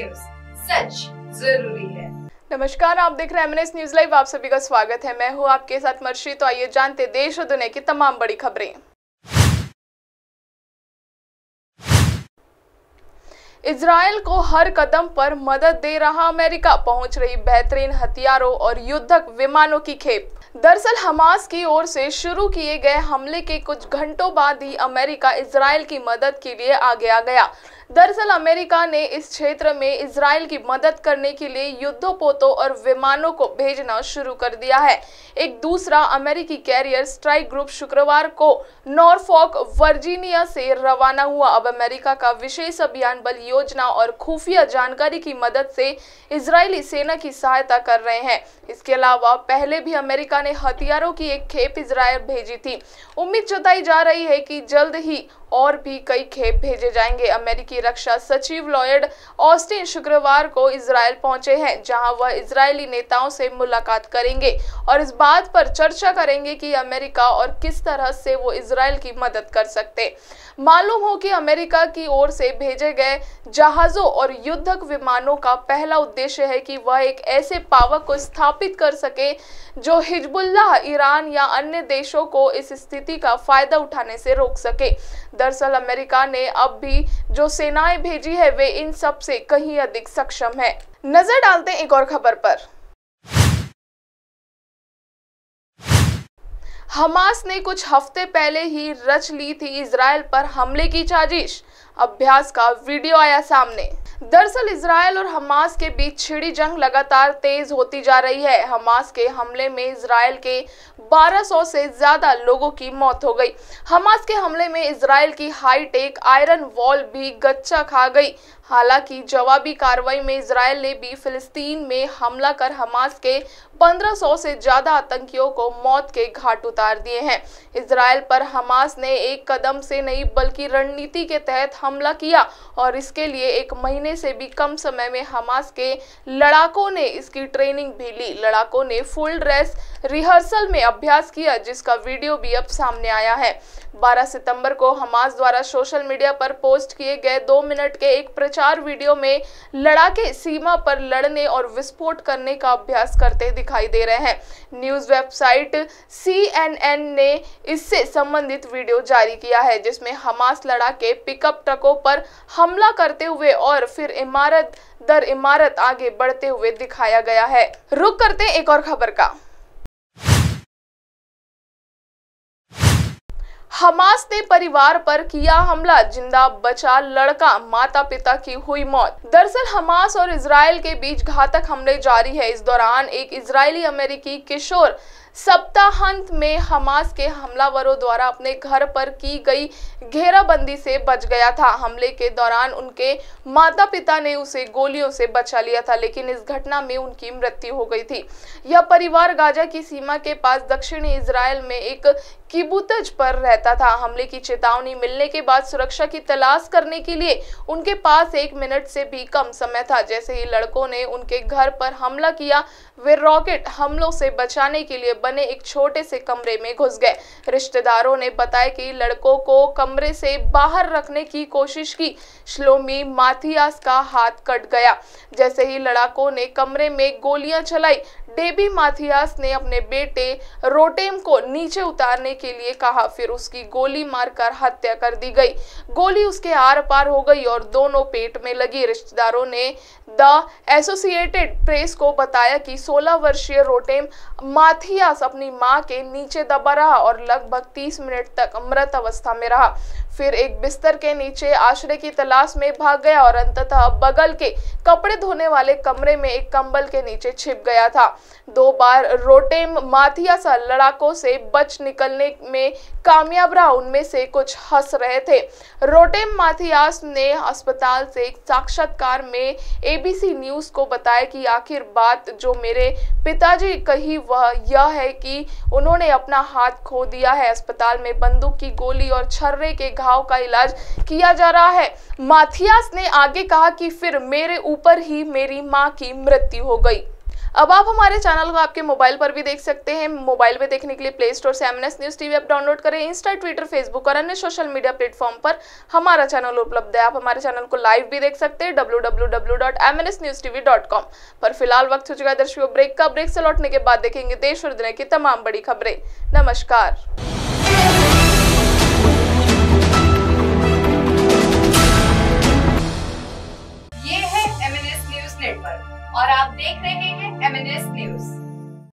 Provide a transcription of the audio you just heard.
News, सच जरूरी है। नमस्कार, आप देख रहे हैं एमएनएस न्यूज लाइव। आप सभी का स्वागत है। मैं हूं आपके साथ मर्शी। तो आइए जानते देश और दुनिया की तमाम बड़ी खबरें। इजरायल को हर कदम पर मदद दे रहा अमेरिका, पहुंच रही बेहतरीन हथियारों और युद्धक विमानों की खेप। दरअसल हमास की ओर से शुरू किए गए हमले के कुछ घंटों बाद ही अमेरिका इजरायल की मदद के लिए आगे आ गया। दरअसल अमेरिका ने इस क्षेत्र में इजरायल की मदद करने के लिए युद्धपोतों और विमानों को भेजना शुरू कर दिया है। एक दूसरा अमेरिकी कैरियर स्ट्राइक ग्रुप शुक्रवार को नॉरफॉक, वर्जीनिया से रवाना हुआ। अब अमेरिका का विशेष अभियान बल योजना और खुफिया जानकारी की मदद से इजरायली सेना की सहायता कर रहे हैं। इसके अलावा पहले भी अमेरिका ने हथियारों की एक खेप इजरायल भेजी थी। उम्मीद जताई जा रही है कि जल्द ही और भी कई खेप भेजे जाएंगे। अमेरिकी रक्षा सचिव लॉयड ऑस्टिन शुक्रवार को इजरायल पहुंचे हैं, जहां वह इजरायली नेताओं से मुलाकात करेंगे और इस बात पर चर्चा करेंगे कि अमेरिका और किस तरह से वो इजरायल की मदद कर सकते। मालूम हो कि अमेरिका की ओर से भेजे गए जहाजों और युद्धक विमानों का पहला उद्देश्य है कि वह एक ऐसे पावक को स्थापित कर सके जो हिजबुल्लाह, ईरान या अन्य देशों को इस स्थिति का फायदा उठाने से रोक सके। दरअसल अमेरिका ने अब भी जो सेनाएं भेजी है वे इन सब से कहीं अधिक सक्षम है। नजर डालते हैं एक और खबर पर। हमास ने कुछ हफ्ते पहले ही रच ली थी इजरायल पर हमले की साजिश। अभ्यास का वीडियो आया सामने। दरअसल इजरायल और हमास के बीच छिड़ी जंग लगातार तेज होती जा रही है। हमास के हमले में इजरायल के 1200 से ज्यादा लोगों की मौत हो गई। हमास के हमले में इजरायल की हाईटेक आयरन वॉल भी गच्चा खा गई। हालांकि जवाबी कार्रवाई में इजरायल ने भी फिलिस्तीन में हमला कर हमास के 1500 से ज्यादा आतंकियों को मौत के घाट उतार दिए हैं। इजरायल पर हमास ने एक कदम से नहीं बल्कि रणनीति के तहत हमला किया और इसके लिए एक महीने से भी कम समय में हमास के लड़ाकों ने इसकी ट्रेनिंग भी ली। लड़ाकों ने फुल ड्रेस रिहर्सल में अभ्यास किया, जिसका वीडियो भी अब सामने आया है। 12 सितंबर को हमास द्वारा सोशल मीडिया पर पोस्ट किए गए 2 मिनट के एक प्रचार वीडियो में लड़ाके सीमा पर लड़ने और विस्फोट करने का अभ्यास करते दिखाई दे रहे हैं। न्यूज वेबसाइट CNN ने इससे संबंधित वीडियो जारी किया है, जिसमें हमास लड़ाके पिकअप ट्रकों पर हमला करते हुए और फिर इमारत दर इमारत आगे बढ़ते हुए दिखाया गया है। रुक करते हैं एक और खबर का। हमास ने परिवार पर किया हमला, जिंदा बचा लड़का, माता पिता की हुई मौत। दरअसल हमास और इजरायल के बीच घातक हमले जारी है। इस दौरान एक इजरायली अमेरिकी किशोर सप्ताहांत में हमास के हमलावरों द्वारा अपने घर पर की गई घेराबंदी से बच गया था। हमले के दौरान उनके माता पिता ने उसे गोलियों से बचा लिया था, लेकिन इस घटना में उनकी मृत्यु हो गई थी। यह परिवार गाजा की सीमा के पास दक्षिणी इजरायल में एक किबुतज पर रहता था। हमले की चेतावनी मिलने के बाद सुरक्षा की तलाश करने के लिए उनके पास 1 मिनट से भी कम समय था। जैसे ही लड़कों ने उनके घर पर हमला किया, वे रॉकेट हमलों से बचाने के लिए बने एक छोटे से कमरे में घुस गए। रिश्तेदारों ने बताया कि लड़कों को कमरे से बाहर रखने की कोशिश की। श्लोमी माथियास का हाथ कट गया। जैसे ही लड़ाकों ने कमरे में गोलियां चलाई, डेबी माथियास ने अपने बेटे रोटेम को नीचे उतारने के लिए कहा, फिर उसकी गोली मारकर हत्या कर दी गई। गोली उसके आर पार हो गई और दोनों पेट में लगी। रिश्तेदारों ने द एसोसिएटेड प्रेस को बताया कि 16 वर्षीय रोटेम माथियास अपनी मां के नीचे दबा रहा और लगभग 30 मिनट तक मृत अवस्था में रहा। फिर एक बिस्तर के नीचे आश्रय की तलाश में भाग गया और अंततः बगल के कपड़े धोने वाले कमरे में एक कंबल के नीचे छिप गया था। 2 बार रोटेम माथियास लड़ाकों से बच निकलने में कामयाब रहा। उनमें से कुछ हंस रहे थे। रोटेम माथियास ने अस्पताल से एक साक्षात्कार में ABC न्यूज को बताया कि आखिर बात जो मेरे पिताजी कही वह यह है कि उन्होंने अपना हाथ खो दिया है। अस्पताल में बंदूक की गोली और छर्रे के घाव का इलाज किया जा रहा है। माथियास ने आगे कहा कि फिर मेरे ऊपर ही मेरी मां की मृत्यु हो गई। अब आप हमारे चैनल को आपके मोबाइल पर भी देख सकते हैं। मोबाइल पे देखने के लिए प्ले स्टोर से MNS news TV app download करें। इंस्टा, ट्विटर, फेसबुक और अन्य सोशल मीडिया प्लेटफॉर्म पर हमारा चैनल उपलब्ध है। आप हमारे चैनल को लाइव भी देख सकते हैं www.mnsnewstv.com पर। फिलहाल वक्त हो चुका है दर्शकों ब्रेक का। ब्रेक से लौटने के बाद देखेंगे देश और दुनिया की तमाम बड़ी खबरें। नमस्कार। ये है MNS न्यूज नेटवर्क और आप देख रहे हैं MNS न्यूज।